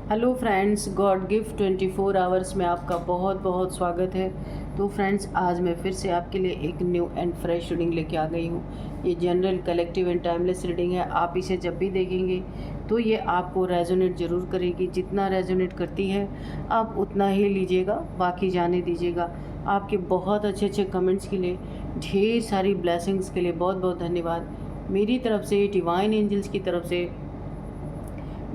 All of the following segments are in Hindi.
Hello friends, God gift 24 hours में आपका बहुत बहुत स्वागत है। तो फ्रेंड्स, आज मैं फिर से आपके लिए एक न्यू एंड फ्रेश रीडिंग लेके आ गई हूँ। ये general, collective and timeless reading है। आप इसे जब भी देखेंगे तो ये आपको रेजोनेट ज़रूर करेगी। जितना रेजोनेट करती है आप उतना ही लीजिएगा, बाकी जाने दीजिएगा। आपके बहुत अच्छे अच्छे कमेंट्स के लिए, ढेर सारी ब्लेसिंग्स के लिए बहुत बहुत धन्यवाद। मेरी तरफ से, डिवाइन एंजल्स की तरफ से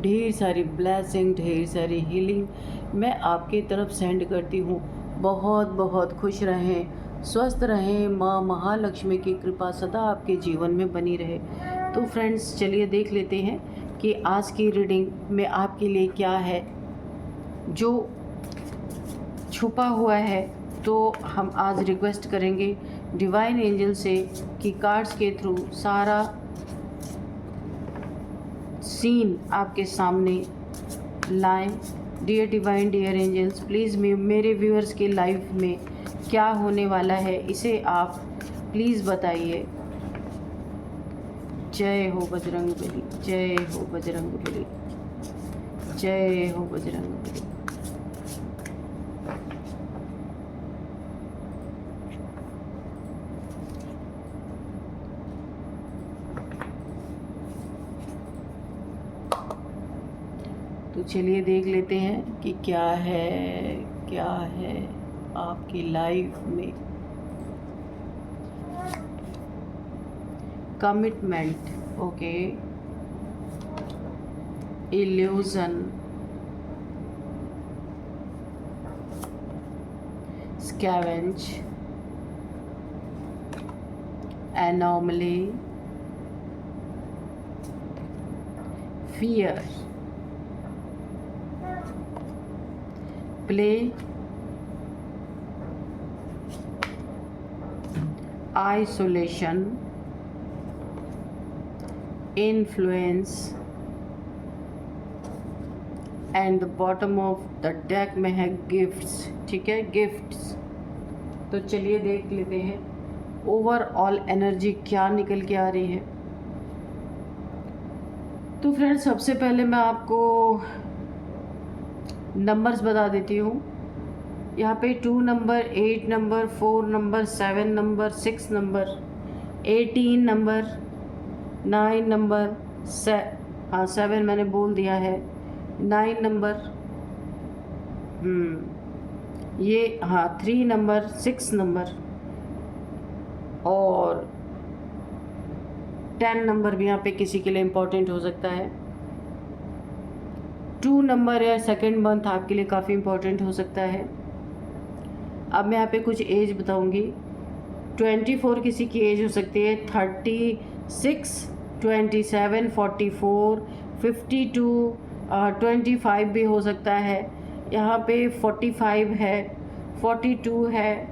ढेर सारी ब्लेसिंग, ढेर सारी हीलिंग मैं आपके तरफ सेंड करती हूँ। बहुत बहुत खुश रहें, स्वस्थ रहें। माँ महालक्ष्मी की कृपा सदा आपके जीवन में बनी रहे। तो फ्रेंड्स, चलिए देख लेते हैं कि आज की रीडिंग में आपके लिए क्या है जो छुपा हुआ है। तो हम आज रिक्वेस्ट करेंगे डिवाइन एंजल से कि कार्ड्स के थ्रू सारा सीन आपके सामने लाएं। Dear divine, dear angels, please मेरे व्यूअर्स के लाइफ में क्या होने वाला है इसे आप प्लीज़ बताइए। जय हो बजरंगबली, जय हो बजरंगबली, जय हो बजरंगबली। तो चलिए देख लेते हैं कि क्या है आपकी लाइफ में। Commitment, okay, illusion, scavenge, anomaly, fear, play, isolation, influence and the bottom of the deck में है गिफ्ट्स। ठीक है, गिफ्ट्स। तो चलिए देख लेते हैं ओवरऑल एनर्जी क्या निकल के आ रही है। तो फ्रेंड्स, सबसे पहले मैं आपको नंबर्स बता देती हूँ। यहाँ पे 2 number, 8 number, 4 number, 7 number, 6 number, 18 number, 9 number, 7 मैंने बोल दिया है, 9 नंबर, ये 3 नंबर, 6 नंबर और 10 नंबर भी यहाँ पे किसी के लिए इम्पोर्टेंट हो सकता है। 2 नंबर या सेकेंड मंथ आपके लिए काफ़ी इम्पोर्टेंट हो सकता है। अब मैं यहाँ पे कुछ एज बताऊँगी। 24 किसी की एज हो सकती है, 36, 27, 44, 52, 25 भी हो सकता है। यहाँ पे 45 है, 42 है,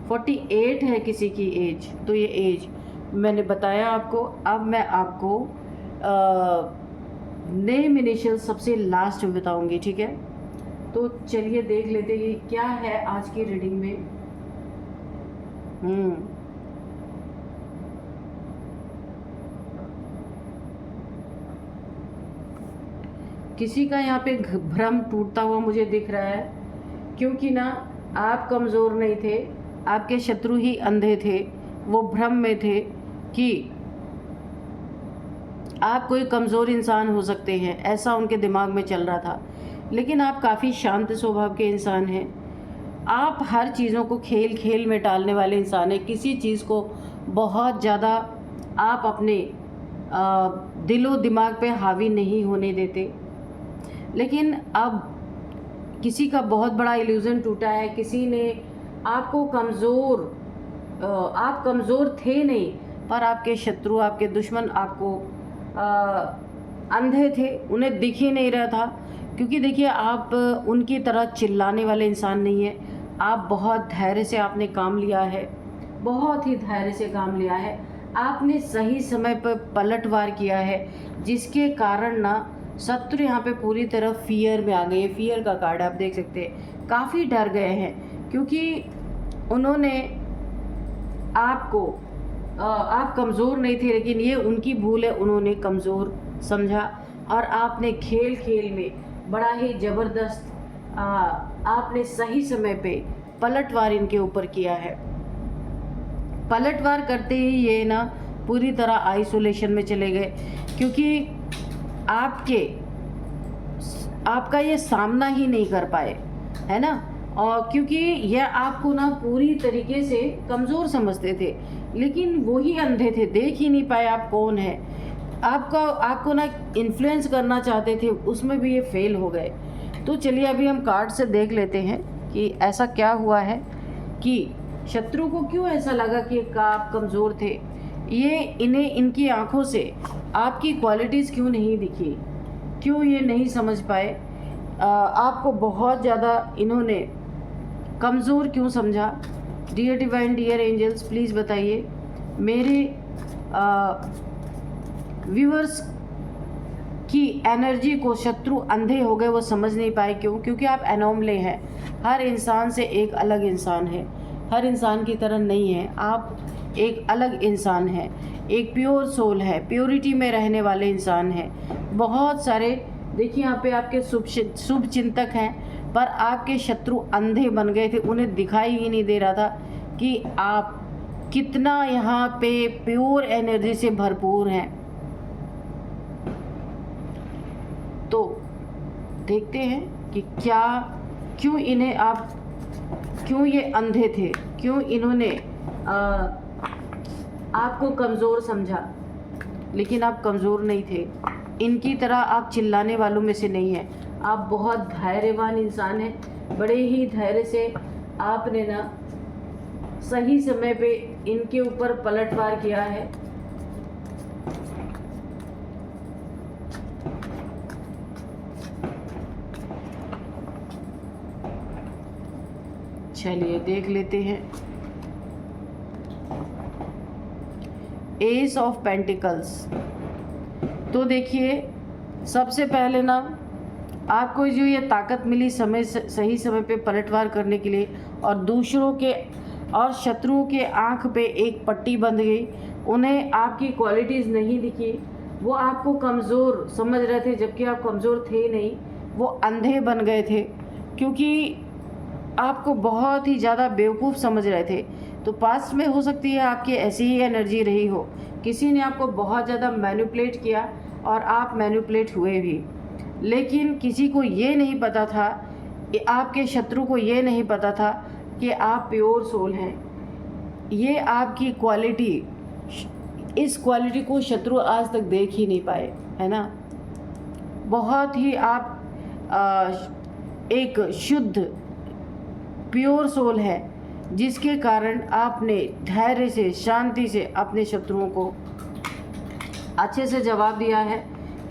48 है किसी की एज। तो ये एज मैंने बताया आपको। अब मैं आपको नेम इनिशियल सबसे लास्ट में बताऊंगी, ठीक है। तो चलिए देख लेते हैं क्या है आज की रीडिंग में। किसी का यहाँ पे भ्रम टूटता हुआ मुझे दिख रहा है, क्योंकि ना आप कमज़ोर नहीं थे, आपके शत्रु ही अंधे थे। वो भ्रम में थे कि आप कोई कमज़ोर इंसान हो सकते हैं, ऐसा उनके दिमाग में चल रहा था। लेकिन आप काफ़ी शांत स्वभाव के इंसान हैं। आप हर चीज़ों को खेल खेल में टालने वाले इंसान हैं। किसी चीज़ को बहुत ज़्यादा आप अपने दिलो दिमाग पे हावी नहीं होने देते। लेकिन अब किसी का बहुत बड़ा इल्यूज़न टूटा है। किसी ने आपको आप कमज़ोर थे नहीं, पर आपके शत्रु, आपके दुश्मन आपको अंधे थे, उन्हें दिख ही नहीं रहा था। क्योंकि देखिए, आप उनकी तरह चिल्लाने वाले इंसान नहीं हैं। आप बहुत धैर्य से आपने काम लिया है, बहुत ही धैर्य से काम लिया है। आपने सही समय पर पलटवार किया है, जिसके कारण ना शत्रु यहाँ पे पूरी तरह फियर में आ गए। फियर का कार्ड आप देख सकते हैं, काफ़ी डर गए हैं, क्योंकि उन्होंने आपको आप कमज़ोर नहीं थे, लेकिन ये उनकी भूल है, उन्होंने कमज़ोर समझा। और आपने खेल खेल में बड़ा ही ज़बरदस्त आपने सही समय पे पलटवार इनके ऊपर किया है। पलटवार करते ही ये ना पूरी तरह आइसोलेशन में चले गए, क्योंकि आपका ये सामना ही नहीं कर पाए, है ना। और क्योंकि यह आपको ना पूरी तरीके से कमज़ोर समझते थे, लेकिन वो ही अंधे थे, देख ही नहीं पाए आप कौन है। आपको ना इन्फ्लुएंस करना चाहते थे, उसमें भी ये फेल हो गए। तो चलिए अभी हम कार्ड से देख लेते हैं कि ऐसा क्या हुआ है कि शत्रु को क्यों ऐसा लगा कि आप कमज़ोर थे। ये इनकी आंखों से आपकी क्वालिटीज़ क्यों नहीं दिखी, क्यों ये नहीं समझ पाए, आपको बहुत ज़्यादा इन्होंने कमज़ोर क्यों समझा। Dear divine, dear angels, please बताइए मेरे व्यूअर्स की एनर्जी को शत्रु अंधे हो गए, वो समझ नहीं पाए। क्यों? क्योंकि आप एनोमले हैं। हर इंसान से एक अलग इंसान है, हर इंसान की तरह नहीं है। आप एक अलग इंसान है, एक प्योर सोल है, प्योरिटी में रहने वाले इंसान हैं। बहुत सारे देखिए यहाँ पे आपके शुभ चिंतक हैं, पर आपके शत्रु अंधे बन गए थे। उन्हें दिखाई ही नहीं दे रहा था कि आप कितना यहाँ पे प्योर एनर्जी से भरपूर हैं। तो देखते हैं कि क्यों ये अंधे थे, क्यों इन्होंने आपको कमज़ोर समझा। लेकिन आप कमज़ोर नहीं थे, इनकी तरह आप चिल्लाने वालों में से नहीं हैं। आप बहुत धैर्यवान इंसान हैं। बड़े ही धैर्य से आपने ना सही समय पे इनके ऊपर पलटवार किया है। चलिए देख लेते हैं। S of pentacles. तो देखिए सबसे पहले ना आपको जो ये ताकत मिली सही समय पे पलटवार करने के लिए, और दूसरों के और शत्रुओं के आंख पे एक पट्टी बंध गई। उन्हें आपकी क्वालिटीज़ नहीं दिखी, वो आपको कमज़ोर समझ रहे थे, जबकि आप कमज़ोर थे नहीं, वो अंधे बन गए थे, क्योंकि आपको बहुत ही ज़्यादा बेवकूफ़ समझ रहे थे। तो पास्ट में हो सकती है आपकी ऐसी ही एनर्जी रही हो, किसी ने आपको बहुत ज़्यादा मैनिपुलेट किया और आप मैनिपुलेट हुए भी। लेकिन किसी को ये नहीं पता था, आपके शत्रु को ये नहीं पता था कि आप प्योर सोल हैं। ये आपकी क्वालिटी, इस क्वालिटी को शत्रु आज तक देख ही नहीं पाए, है ना। बहुत ही आप एक शुद्ध प्योर सोल है, जिसके कारण आपने धैर्य से, शांति से अपने शत्रुओं को अच्छे से जवाब दिया है।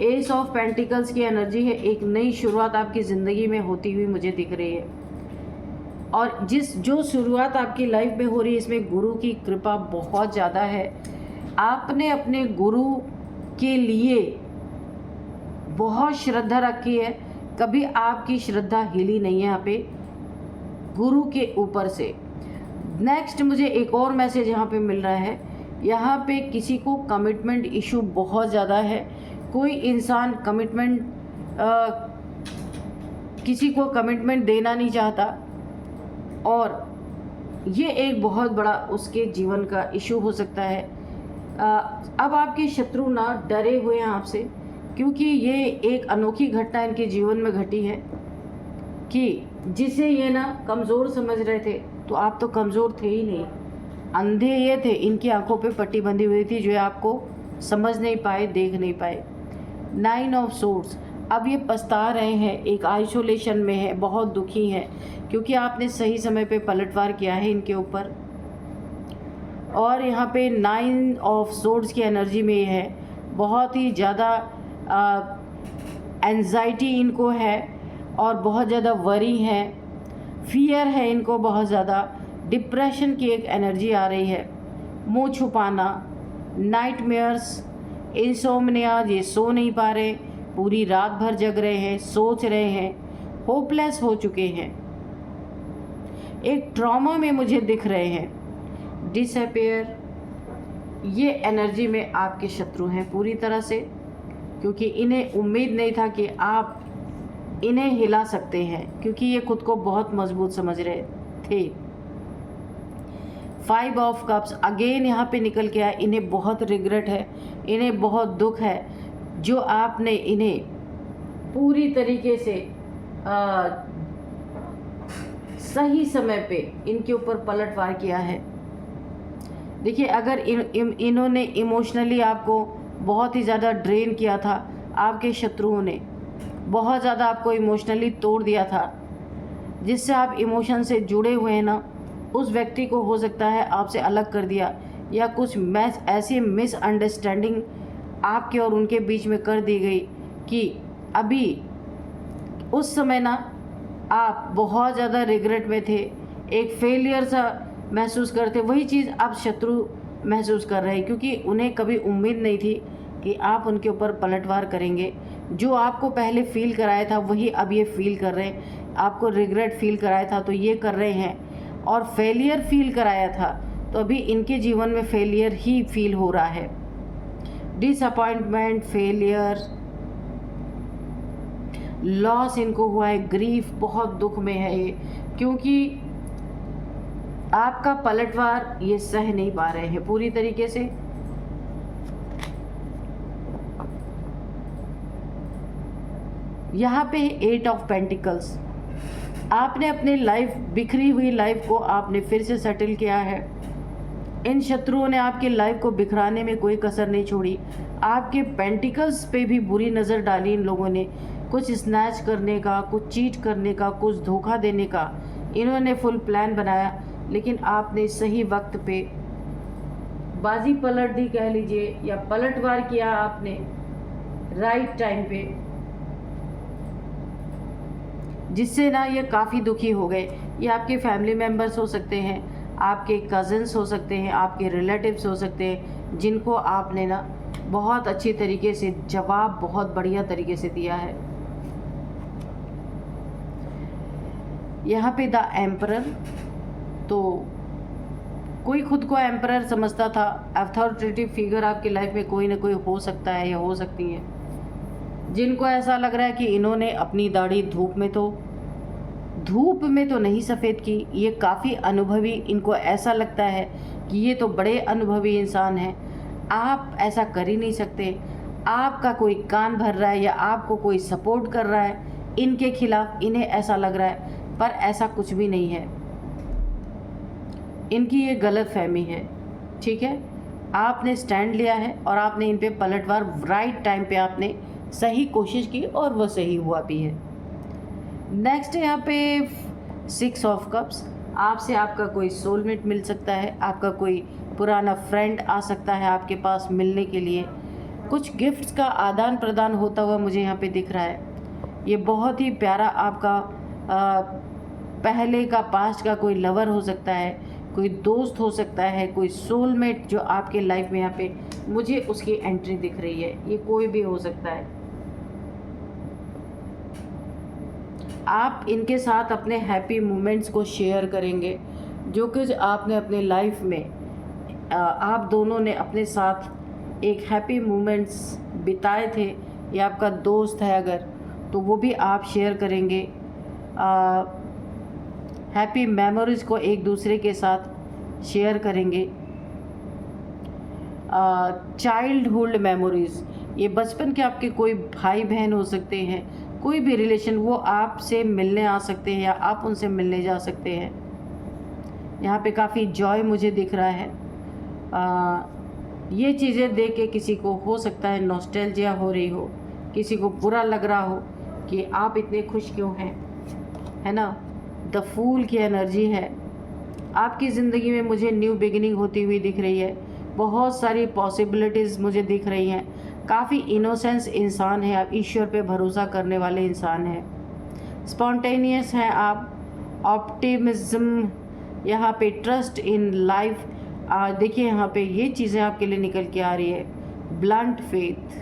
एस ऑफ पेंटिकल्स की एनर्जी है, एक नई शुरुआत आपकी ज़िंदगी में होती हुई मुझे दिख रही है। और जो शुरुआत आपकी लाइफ में हो रही है, इसमें गुरु की कृपा बहुत ज़्यादा है। आपने अपने गुरु के लिए बहुत श्रद्धा रखी है, कभी आपकी श्रद्धा हिली नहीं है यहाँ पे गुरु के ऊपर से। नेक्स्ट मुझे एक और मैसेज यहाँ पे मिल रहा है। यहाँ पे किसी को कमिटमेंट इशू बहुत ज़्यादा है। कोई इंसान किसी को कमिटमेंट देना नहीं चाहता, और ये एक बहुत बड़ा उसके जीवन का इशू हो सकता है। अब आपके शत्रु ना डरे हुए हैं आपसे, क्योंकि ये एक अनोखी घटना इनके जीवन में घटी है कि जिसे ये ना कमज़ोर समझ रहे थे। तो आप तो कमज़ोर थे ही नहीं, अंधे ये थे। इनकी आंखों पे पट्टी बंधी हुई थी, जो आपको समझ नहीं पाए, देख नहीं पाए। 9 ऑफ सोर्ड्स। अब ये पछता रहे हैं, एक आइसोलेशन में है, बहुत दुखी हैं, क्योंकि आपने सही समय पे पलटवार किया है इनके ऊपर। और यहाँ पे 9 ऑफ सोर्ड्स की एनर्जी में है, बहुत ही ज़्यादा एंजाइटी इनको है, और बहुत ज़्यादा वरी है, फियर है इनको बहुत ज़्यादा। डिप्रेशन की एक एनर्जी आ रही है, मुँह छुपाना, नाइटमेयर्स, इंसोम्निया, ये सो नहीं पा रहे, पूरी रात भर जग रहे हैं, सोच रहे हैं, होपलेस हो चुके हैं, एक ट्रॉमा में मुझे दिख रहे हैं, डिसअपियर। ये एनर्जी में आपके शत्रु हैं पूरी तरह से, क्योंकि इन्हें उम्मीद नहीं था कि आप इन्हें हिला सकते हैं, क्योंकि ये खुद को बहुत मजबूत समझ रहे थे। 5 ऑफ कप्स अगेन यहाँ पे निकल के आया। इन्हें बहुत रिग्रेट है, इन्हें बहुत दुख है जो आपने इन्हें पूरी तरीके से सही समय पे इनके ऊपर पलटवार किया है। देखिए, अगर इन्होंने इमोशनली आपको बहुत ही ज़्यादा ड्रेन किया था, आपके शत्रुओं ने बहुत ज़्यादा आपको इमोशनली तोड़ दिया था, जिससे आप इमोशन से जुड़े हुए हैं ना, उस व्यक्ति को हो सकता है आपसे अलग कर दिया, या कुछ ऐसी मिसअंडरस्टैंडिंग आपके और उनके बीच में कर दी गई कि अभी उस समय ना आप बहुत ज़्यादा रिग्रेट में थे, एक फेलियर सा महसूस करते। वही चीज़ अब शत्रु महसूस कर रहे हैं, क्योंकि उन्हें कभी उम्मीद नहीं थी कि आप उनके ऊपर पलटवार करेंगे। जो आपको पहले फील कराया था वही अब ये फील कर रहे हैं। आपको रिग्रेट फील कराया था तो ये कर रहे हैं, और फेलियर फील कराया था तो अभी इनके जीवन में फेलियर ही फील हो रहा है। डिसअपॉइंटमेंट, फेलियर, लॉस इनको हुआ है, ग्रीफ, बहुत दुख में है ये, क्योंकि आपका पलटवार ये सह नहीं पा रहे हैं पूरी तरीके से। यहाँ पे 8 ऑफ पेंटिकल्स, आपने अपनी लाइफ, बिखरी हुई लाइफ को आपने फिर से सेटल किया है। इन शत्रुओं ने आपकी लाइफ को बिखराने में कोई कसर नहीं छोड़ी। आपके पेंटिकल्स पे भी बुरी नज़र डाली इन लोगों ने, कुछ स्नैच करने का, कुछ चीट करने का, कुछ धोखा देने का इन्होंने फुल प्लान बनाया, लेकिन आपने सही वक्त पे बाजी पलट दी कह लीजिए, या पलटवार किया आपने राइट टाइम पे, जिससे ना ये काफ़ी दुखी हो गए। ये आपके फैमिली मेम्बर्स हो सकते हैं, आपके कज़न्स हो सकते हैं, आपके रिलेटिव्स हो सकते हैं, जिनको आपने ना बहुत अच्छी तरीके से जवाब बहुत बढ़िया तरीके से दिया है। यहाँ पे द एम्परर, तो कोई खुद को एम्परर समझता था। अथॉरिटेटिव फिगर आपकी लाइफ में कोई ना कोई हो सकता है या हो सकती है, जिनको ऐसा लग रहा है कि इन्होंने अपनी दाढ़ी धूप में तो नहीं सफ़ेद की। ये काफ़ी अनुभवी, इनको ऐसा लगता है कि ये तो बड़े अनुभवी इंसान हैं, आप ऐसा कर ही नहीं सकते। आपका कोई कान भर रहा है या आपको कोई सपोर्ट कर रहा है इनके खिलाफ, इन्हें ऐसा लग रहा है, पर ऐसा कुछ भी नहीं है। इनकी ये गलत फहमी है, ठीक है। आपने स्टैंड लिया है और आपने इन पे पलटवार राइट टाइम पे आपने सही कोशिश की और वो सही हुआ भी है। नेक्स्ट है यहाँ पे 6 ऑफ कप्स, आपसे आपका कोई सोलमेट मिल सकता है, आपका कोई पुराना फ्रेंड आ सकता है आपके पास मिलने के लिए। कुछ गिफ्ट्स का आदान प्रदान होता हुआ मुझे यहाँ पे दिख रहा है। ये बहुत ही प्यारा आपका पहले का, पास्ट का कोई लवर हो सकता है, कोई दोस्त हो सकता है, कोई सोलमेट जो आपके लाइफ में यहाँ पे मुझे उसकी एंट्री दिख रही है। ये कोई भी हो सकता है। आप इनके साथ अपने हैप्पी मोमेंट्स को शेयर करेंगे, जो कुछ आपने अपने लाइफ में आप दोनों ने अपने साथ एक हैप्पी मोमेंट्स बिताए थे, या आपका दोस्त है अगर, तो वो भी आप शेयर करेंगे। हैप्पी मेमोरीज़ को एक दूसरे के साथ शेयर करेंगे। चाइल्डहुड मेमोरीज़, ये बचपन के आपके कोई भाई बहन हो सकते हैं, कोई भी रिलेशन, वो आपसे मिलने आ सकते हैं या आप उनसे मिलने जा सकते हैं। यहाँ पे काफ़ी जॉय मुझे दिख रहा है। ये चीज़ें देख के किसी को हो सकता है नॉस्टैल्जिया हो रही हो, किसी को बुरा लग रहा हो कि आप इतने खुश क्यों हैं, है ना। द फूल की एनर्जी है आपकी ज़िंदगी में, मुझे न्यू बिगिनिंग होती हुई दिख रही है। बहुत सारी पॉसिबिलिटीज़ मुझे दिख रही हैं। काफ़ी इनोसेंस इंसान है आप, ईश्वर पे भरोसा करने वाले इंसान हैं, स्पॉन्टेनियस हैं आप, ऑप्टिमिज्म, यहाँ पे ट्रस्ट इन लाइफ। देखिए यहाँ पे ये चीज़ें आपके लिए निकल के आ रही है। ब्लंट फेथ,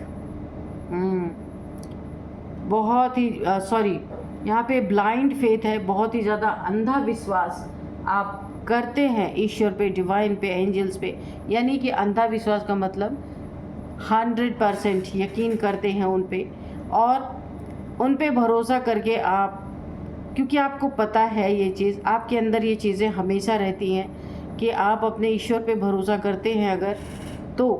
बहुत ही यहाँ पे ब्लाइंड फेथ है, बहुत ही ज़्यादा अंधा विश्वास आप करते हैं ईश्वर पे, डिवाइन पे, एंजल्स पे। यानी कि अंधा विश्वास का मतलब 100% यकीन करते हैं उन पे, और उन पे भरोसा करके आप, क्योंकि आपको पता है ये चीज़, आपके अंदर ये चीज़ें हमेशा रहती हैं कि आप अपने ईश्वर पे भरोसा करते हैं अगर, तो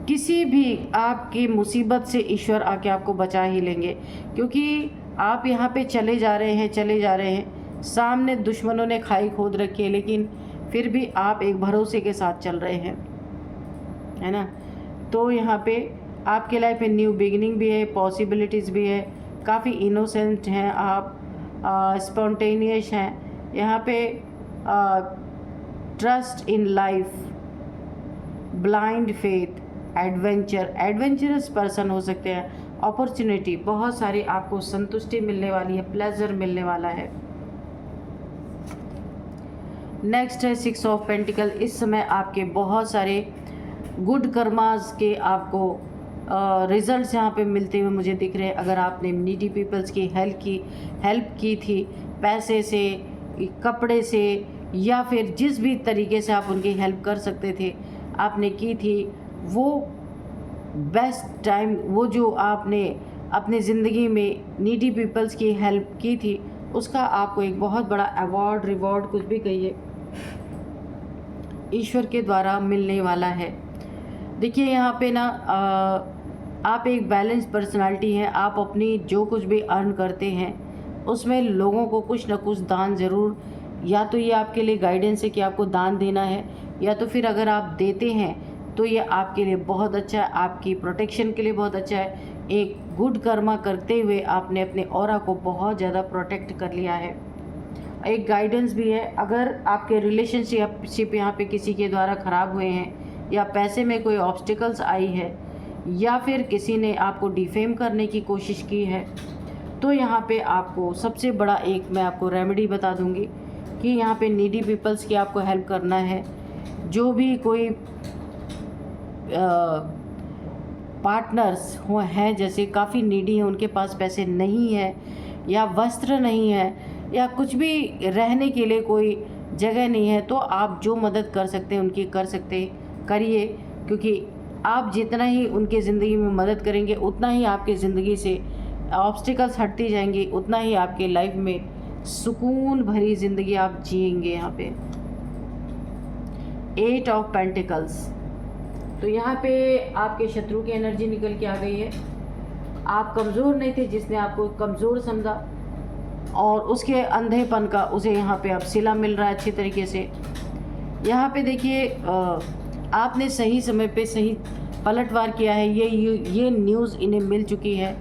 किसी भी आपकी मुसीबत से ईश्वर आके आपको बचा ही लेंगे। क्योंकि आप यहाँ पे चले जा रहे हैं, सामने दुश्मनों ने खाई खोद रखी है, लेकिन फिर भी आप एक भरोसे के साथ चल रहे हैं, है ना। तो यहाँ पे आपके लाइफ में न्यू बिगिनिंग भी है, पॉसिबिलिटीज़ भी है, काफ़ी इनोसेंट हैं आप, स्पॉन्टेनियस हैं यहाँ पे, trust in life, blind faith, adventurous person हो सकते हैं, अपॉर्चुनिटी बहुत सारी आपको संतुष्टि मिलने वाली है, प्लेजर मिलने वाला है। नेक्स्ट है 6 ऑफ पेंटिकल। इस समय आपके बहुत सारे गुड कर्मास के आपको रिजल्ट्स यहाँ पे मिलते हुए मुझे दिख रहे हैं। अगर आपने नीडी पीपल्स की हेल्प की थी, पैसे से, कपड़े से, या फिर जिस भी तरीके से आप उनकी हेल्प कर सकते थे आपने की थी, वो बेस्ट टाइम, वो जो आपने अपनी ज़िंदगी में नीडी पीपल्स की हेल्प की थी, उसका आपको एक बहुत बड़ा अवार्ड, रिवॉर्ड, कुछ भी कहिए, ईश्वर के द्वारा मिलने वाला है। देखिए यहाँ पे ना आप एक बैलेंस पर्सनालिटी हैं। आप अपनी जो कुछ भी अर्न करते हैं उसमें लोगों को कुछ ना कुछ दान ज़रूर, या तो ये आपके लिए गाइडेंस है कि आपको दान देना है, या तो फिर अगर आप देते हैं तो ये आपके लिए बहुत अच्छा है, आपकी प्रोटेक्शन के लिए बहुत अच्छा है। एक गुड कर्मा करते हुए आपने अपने ऑरा को बहुत ज़्यादा प्रोटेक्ट कर लिया है। एक गाइडेंस भी है। अगर आपके रिलेशनशिप यहाँ पे किसी के द्वारा ख़राब हुए हैं, या पैसे में कोई ऑब्स्टिकल्स आई है, या फिर किसी ने आपको डिफेम करने की कोशिश की है, तो यहाँ पे आपको सबसे बड़ा एक मैं आपको रेमेडी बता दूँगी कि यहाँ पे नीडी पीपल्स की आपको हेल्प करना है। जो भी कोई पार्टनर्स हो हैं, जैसे काफ़ी नीडी हैं, उनके पास पैसे नहीं है, या वस्त्र नहीं है, या कुछ भी रहने के लिए कोई जगह नहीं है, तो आप जो मदद कर सकते हैं उनकी करिए। क्योंकि आप जितना ही उनके ज़िंदगी में मदद करेंगे उतना ही आपकी ज़िंदगी से ऑब्स्टिकल्स हटती जाएंगी, उतना ही आपके लाइफ में सुकून भरी ज़िंदगी आप जिएंगे। यहाँ पे 8 ऑफ पेंटिकल्स, तो यहाँ पे आपके शत्रु की एनर्जी निकल के आ गई है। आप कमज़ोर नहीं थे, जिसने आपको कमज़ोर समझा और उसके अंधेपन का उसे यहाँ पे अब सिला मिल रहा है अच्छी तरीके से। यहाँ पे देखिए आपने सही समय पे सही पलटवार किया है। ये न्यूज़ इन्हें मिल चुकी है,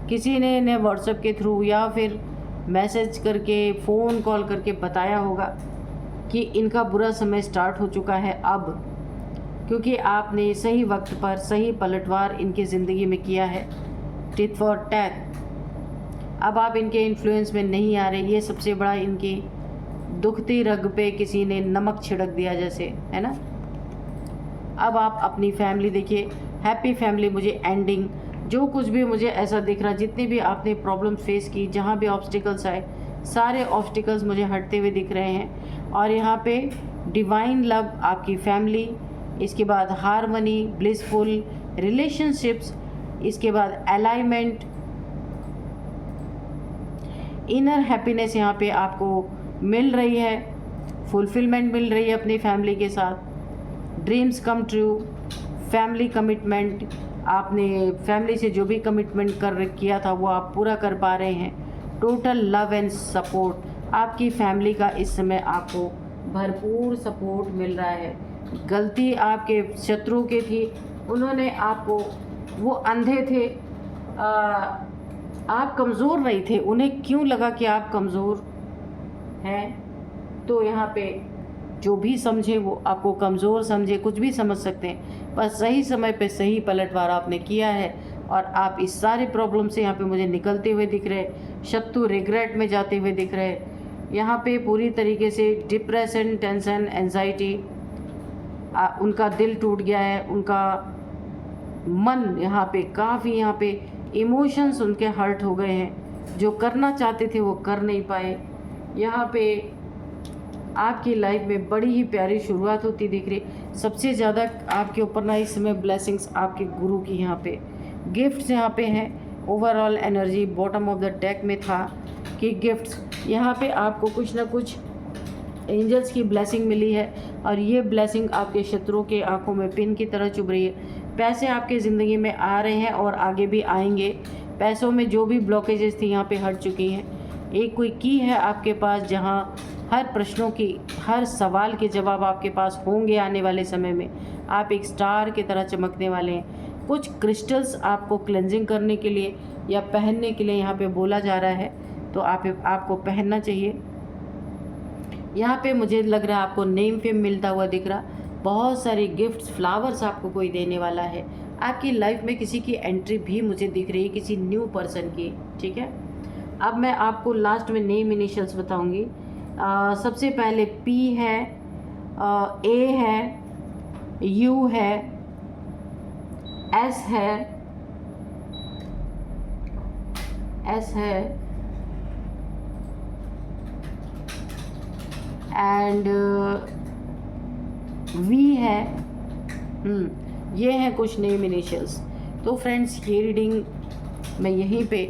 किसी ने इन्हें व्हाट्सएप के थ्रू या फिर मैसेज करके, फ़ोन कॉल करके बताया होगा कि इनका बुरा समय स्टार्ट हो चुका है अब, क्योंकि आपने सही वक्त पर सही पलटवार इनकी ज़िंदगी में किया है। Tit for tat. अब आप इनके इन्फ्लुएंस में नहीं आ रहे। ये सबसे बड़ा इनकी दुखती रग पे किसी ने नमक छिड़क दिया जैसे, है ना। अब आप अपनी फैमिली देखिए, हैप्पी फैमिली। मुझे एंडिंग जो कुछ भी मुझे ऐसा दिख रहा, जितनी भी आपने प्रॉब्लम फेस की, जहाँ भी ऑब्स्टिकल्स आए, सारे ऑब्स्टिकल्स मुझे हटते हुए दिख रहे हैं। और यहाँ पे डिवाइन लव, आपकी फैमिली, इसके बाद हार्मनी, ब्लिसफुल रिलेशनशिप्स, इसके बाद अलाइनमेंट, इनर हैप्पीनेस यहाँ पे आपको मिल रही है, फुलफिलमेंट मिल रही है अपनी फैमिली के साथ, dreams come true, family commitment, आपने फैमिली से जो भी कमिटमेंट किया था वो आप पूरा कर पा रहे हैं। टोटल लव एंड सपोर्ट, आपकी फैमिली का इस समय आपको भरपूर सपोर्ट मिल रहा है। गलती आपके शत्रु की थी, उन्होंने आपको, वो अंधे थे, आप कमज़ोर नहीं थे, उन्हें क्यों लगा कि आप कमज़ोर हैं, तो यहाँ पे जो भी समझे वो आपको कमज़ोर समझे, कुछ भी समझ सकते हैं। बस सही समय पे सही पलटवार आपने किया है और आप इस सारे प्रॉब्लम से यहाँ पे मुझे निकलते हुए दिख रहे, शत्रु रिग्रेट में जाते हुए दिख रहे। यहाँ पे पूरी तरीके से डिप्रेशन, टेंशन, एंजाइटी, उनका दिल टूट गया है, उनका मन यहाँ पे काफ़ी, यहाँ पे इमोशंस उनके हर्ट हो गए हैं, जो करना चाहते थे वो कर नहीं पाए। यहाँ पे आपकी लाइफ में बड़ी ही प्यारी शुरुआत होती दिख रही। सबसे ज़्यादा आपके ऊपर ना इस समय ब्लेसिंग्स आपके गुरु की यहाँ पे गिफ्ट्स यहाँ पे हैं। Overall energy bottom of the deck में था कि गिफ्ट्स यहाँ पे आपको कुछ ना कुछ एंजल्स की ब्लेसिंग मिली है और ये ब्लेसिंग आपके शत्रुओं के आंखों में पिन की तरह चुभ रही है। पैसे आपके ज़िंदगी में आ रहे हैं और आगे भी आएंगे। पैसों में जो भी ब्लॉकेजेस थी यहाँ पे हट चुकी हैं। एक कोई की है आपके पास जहाँ हर प्रश्नों की, हर सवाल के जवाब आपके पास होंगे आने वाले समय में। आप एक स्टार की तरह चमकने वाले हैं। कुछ क्रिस्टल्स आपको क्लेंजिंग करने के लिए या पहनने के लिए यहाँ पे बोला जा रहा है, तो आपको पहनना चाहिए। यहाँ पे मुझे लग रहा है आपको नेम फेम मिलता हुआ दिख रहा। बहुत सारे गिफ्ट्स, फ्लावर्स आपको कोई देने वाला है। आपकी लाइफ में किसी की एंट्री भी मुझे दिख रही है, किसी न्यू पर्सन की। ठीक है, अब मैं आपको लास्ट में नेम इनिशियल्स बताऊंगी। सबसे पहले P है, A है, U है, S है एंड V है। ये हैं कुछ नेम इनिशियल्स। तो फ्रेंड्स, ये रीडिंग मैं यहीं पे,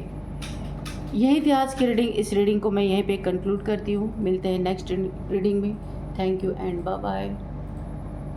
यही थी आज की रीडिंग। इस रीडिंग को मैं यहीं पे कंक्लूड करती हूँ। मिलते हैं नेक्स्ट रीडिंग में। Thank you and bye bye.